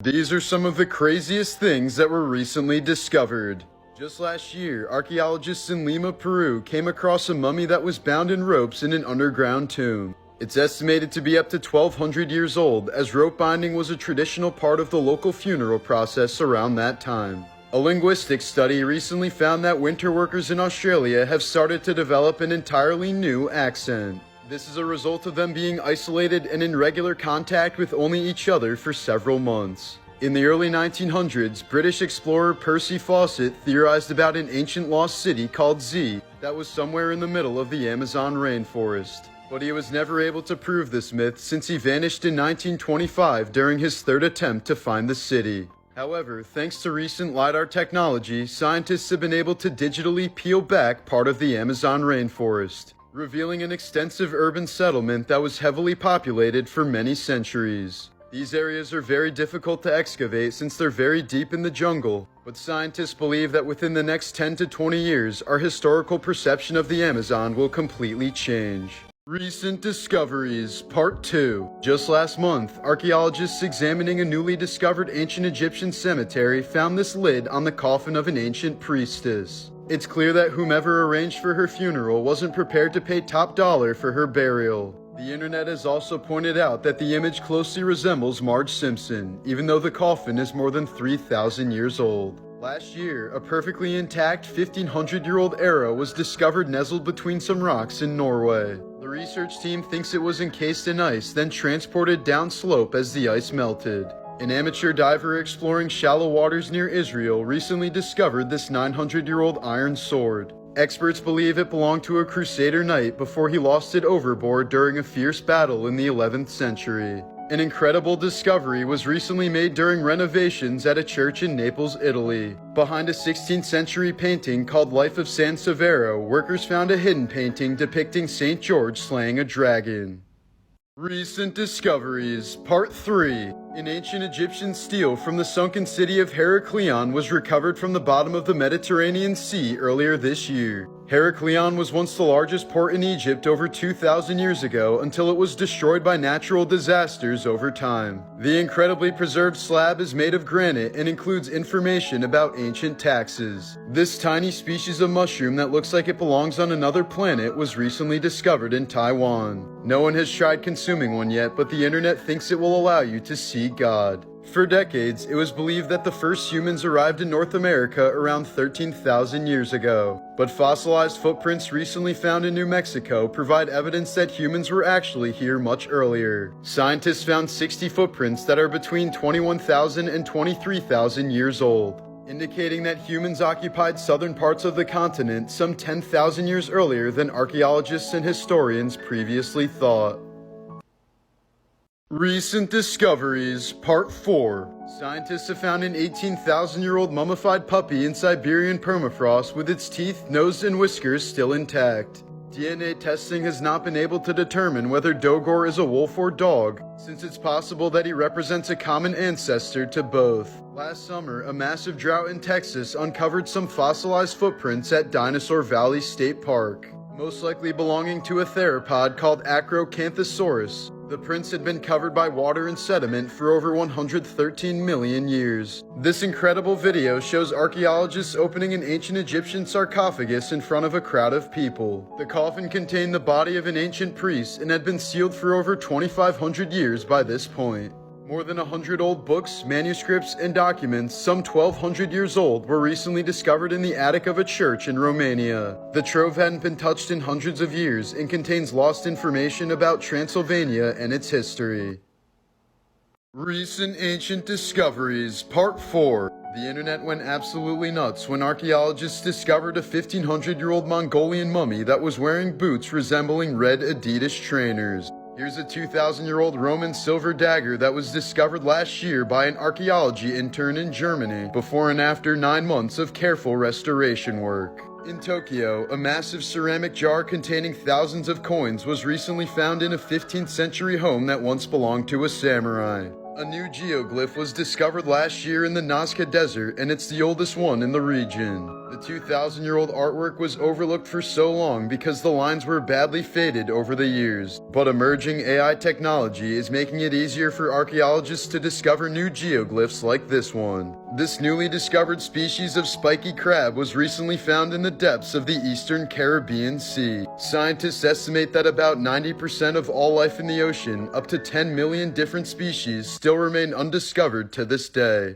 These are some of the craziest things that were recently discovered. Just last year, archaeologists in Lima, Peru came across a mummy that was bound in ropes in an underground tomb. It's estimated to be up to 1,200 years old, as rope binding was a traditional part of the local funeral process around that time. A linguistics study recently found that winter workers in Australia have started to develop an entirely new accent. This is a result of them being isolated and in regular contact with only each other for several months. In the early 1900s, British explorer Percy Fawcett theorized about an ancient lost city called Z that was somewhere in the middle of the Amazon rainforest. But he was never able to prove this myth since he vanished in 1925 during his third attempt to find the city. However, thanks to recent LiDAR technology, scientists have been able to digitally peel back part of the Amazon rainforest, revealing an extensive urban settlement that was heavily populated for many centuries. These areas are very difficult to excavate since they're very deep in the jungle, but scientists believe that within the next 10 to 20 years, our historical perception of the Amazon will completely change. Recent Discoveries, Part 2. Just last month, archaeologists examining a newly discovered ancient Egyptian cemetery found this lid on the coffin of an ancient priestess. It's clear that whomever arranged for her funeral wasn't prepared to pay top dollar for her burial. The internet has also pointed out that the image closely resembles Marge Simpson, even though the coffin is more than 3,000 years old. Last year, a perfectly intact 1,500-year-old arrow was discovered nestled between some rocks in Norway. The research team thinks it was encased in ice, then transported downslope as the ice melted. An amateur diver exploring shallow waters near Israel recently discovered this 900-year-old iron sword. Experts believe it belonged to a crusader knight before he lost it overboard during a fierce battle in the 11th century. An incredible discovery was recently made during renovations at a church in Naples, Italy. Behind a 16th century painting called Life of San Severo, workers found a hidden painting depicting St. George slaying a dragon. Recent Discoveries, Part 3. An ancient Egyptian stele from the sunken city of Heraklion was recovered from the bottom of the Mediterranean Sea earlier this year. Heraklion was once the largest port in Egypt over 2,000 years ago until it was destroyed by natural disasters over time. The incredibly preserved slab is made of granite and includes information about ancient taxes. This tiny species of mushroom that looks like it belongs on another planet was recently discovered in Taiwan. No one has tried consuming one yet, but the internet thinks it will allow you to see God. For decades, it was believed that the first humans arrived in North America around 13,000 years ago. But fossilized footprints recently found in New Mexico provide evidence that humans were actually here much earlier. Scientists found 60 footprints that are between 21,000 and 23,000 years old, indicating that humans occupied southern parts of the continent some 10,000 years earlier than archaeologists and historians previously thought. Recent Discoveries, Part 4. Scientists have found an 18,000-year-old mummified puppy in Siberian permafrost with its teeth, nose, and whiskers still intact. DNA testing has not been able to determine whether Dogor is a wolf or dog, since it's possible that he represents a common ancestor to both. Last summer, a massive drought in Texas uncovered some fossilized footprints at Dinosaur Valley State Park, most likely belonging to a theropod called Acrocanthosaurus. The prints had been covered by water and sediment for over 113 million years. This incredible video shows archaeologists opening an ancient Egyptian sarcophagus in front of a crowd of people. The coffin contained the body of an ancient priest and had been sealed for over 2,500 years by this point. More than 100 old books, manuscripts, and documents, some 1,200 years old, were recently discovered in the attic of a church in Romania. The trove hadn't been touched in hundreds of years and contains lost information about Transylvania and its history. Recent Ancient Discoveries, Part 4. The internet went absolutely nuts when archaeologists discovered a 1,500-year-old Mongolian mummy that was wearing boots resembling red Adidas trainers. Here's a 2,000-year-old Roman silver dagger that was discovered last year by an archaeology intern in Germany, before and after 9 months of careful restoration work. In Tokyo, a massive ceramic jar containing thousands of coins was recently found in a 15th century home that once belonged to a samurai. A new geoglyph was discovered last year in the Nazca Desert, and it's the oldest one in the region. The 2,000-year-old artwork was overlooked for so long because the lines were badly faded over the years. But emerging AI technology is making it easier for archaeologists to discover new geoglyphs like this one. This newly discovered species of spiky crab was recently found in the depths of the eastern Caribbean Sea. Scientists estimate that about 90% of all life in the ocean, up to 10 million different species, still remain undiscovered to this day.